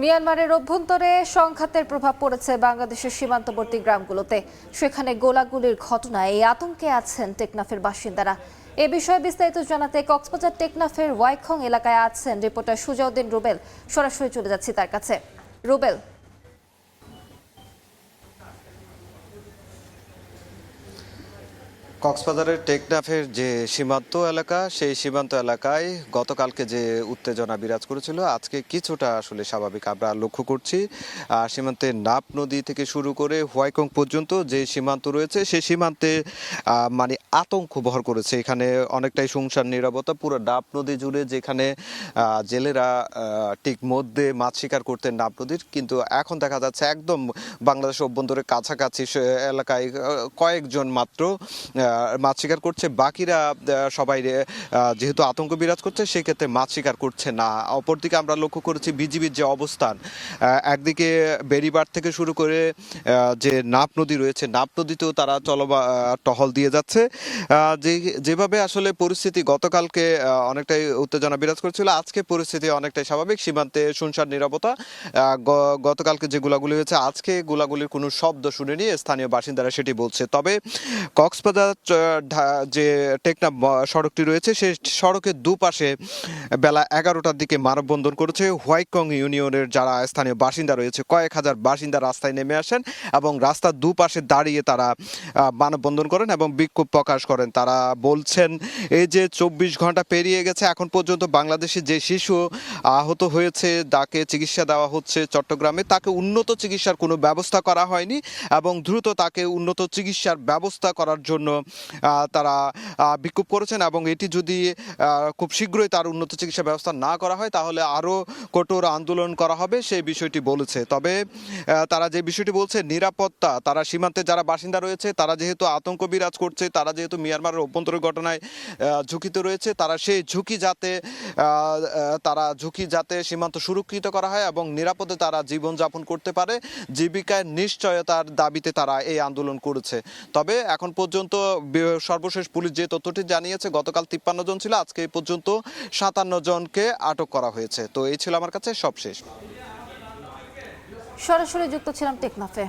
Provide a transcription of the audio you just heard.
মিয়ানমারের অভ্যন্তরে সংঘাতের প্রভাব পড়েছে বাংলাদেশের সীমান্তবর্তী গ্রামগুলোতে। সেখানে গোলাগুলির ঘটনায় এই আতঙ্কে আছেন টেকনাফের বাসিন্দারা। এ বিষয়ে বিস্তারিত জানাতে কক্সবাজার টেকনাফের ওয়াইখং এলাকায় আছেন রিপোর্টার সুজাউদ্দিন রুবেল। সরাসরি চলে যাচ্ছি তার কাছে। রুবেল, কক্সবাজারের টেকনাফের যে সীমান্ত এলাকা, সেই সীমান্ত এলাকায় গতকালকে যে উত্তেজনা বিরাজ করেছিল আজকে কিছুটা আসলে স্বাভাবিক আমরা লক্ষ্য করছি। সীমান্তে নাপ নদী থেকে শুরু করে হোয়াইকং পর্যন্ত যে সীমান্ত রয়েছে সেই সীমান্তে মানে আতঙ্ক ভর করেছে। এখানে অনেকটাই শুনশান নীরবতা। পুরো নাপ নদী জুড়ে যেখানে জেলেরা ঠিক মধ্যে মাছ শিকার করতেন নাপ নদীর, কিন্তু এখন দেখা যাচ্ছে একদম বাংলাদেশ অভ্যন্তরের কাছাকাছি এলাকায় কয়েকজন মাত্র মাছ শিকার করছে। বাকিরা সবাই যেহেতু আতঙ্ক বিরাজ করছে সেক্ষেত্রে মাছ শিকার করছে না। অপরদিকে আমরা লক্ষ্য করেছি বিজিবির যে অবস্থান, একদিকে বেড়িবাঁধ থেকে শুরু করে যে নাপ নদী রয়েছে, নাপ নদীতেও তারা টহল দিয়ে যাচ্ছে। যেভাবে আসলে পরিস্থিতি গতকালকে অনেকটাই উত্তেজনা বিরাজ করছিল, আজকে পরিস্থিতি অনেকটাই স্বাভাবিক। সীমান্তে শুনশান নীরবতা। গতকালকে যে গোলাগুলি হয়েছে আজকে গোলাগুলির কোনো শব্দ শুনেনি স্থানীয় বাসিন্দারা, সেটি বলছে। তবে কক্সবাজার যে টেকনাফ সড়কটি রয়েছে সেই সড়কের দুপাশে বেলা 11টার দিকে মানববন্ধন করেছে হোয়াইকং ইউনিয়নের যারা স্থানীয় বাসিন্দা রয়েছে। কয়েক হাজার বাসিন্দা রাস্তায় নেমে আসেন এবং রাস্তার দুপাশে দাঁড়িয়ে তারা মানববন্ধন করেন এবং বিক্ষোভ প্রকাশ করেন। তারা বলছেন এই যে 24 ঘন্টা পেরিয়ে গেছে, এখন পর্যন্ত বাংলাদেশে যে শিশু আহত হয়েছে তাকে চিকিৎসা দেওয়া হচ্ছে চট্টগ্রামে, তাকে উন্নত চিকিৎসার কোনো ব্যবস্থা করা হয়নি এবং দ্রুত তাকে উন্নত চিকিৎসার ব্যবস্থা করার জন্য তারা বিক্ষোভ করেছেন এবং এটি যদি খুব শীঘ্রই তার উন্নত চিকিৎসা ব্যবস্থা না করা হয় তাহলে আরও কঠোর আন্দোলন করা হবে, সেই বিষয়টি বলেছে। তবে তারা যে বিষয়টি বলছে নিরাপত্তা, তারা সীমান্তে যারা বাসিন্দা রয়েছে তারা যেহেতু আতঙ্ক বিরাজ করছে, তারা যেহেতু মিয়ানমারের অভ্যন্তরীণ ঘটনায় ঝুঁকিতে রয়েছে, তারা সেই ঝুঁকি যাতে সীমান্ত সুরক্ষিত করা হয় এবং নিরাপদে তারা জীবনযাপন করতে পারে, জীবিকার নিশ্চয়তার দাবিতে তারা এই আন্দোলন করেছে। তবে এখন পর্যন্ত সর্বশেষ পুলিশ যে তথ্যটি জানিয়েছে গতকাল 53 জন ছিল, আজকে এই পর্যন্ত 57 জনকে আটক করা হয়েছে। তো এই ছিল আমার কাছে সবশেষ। সরাসরি যুক্ত ছিলাম টেকনাফে।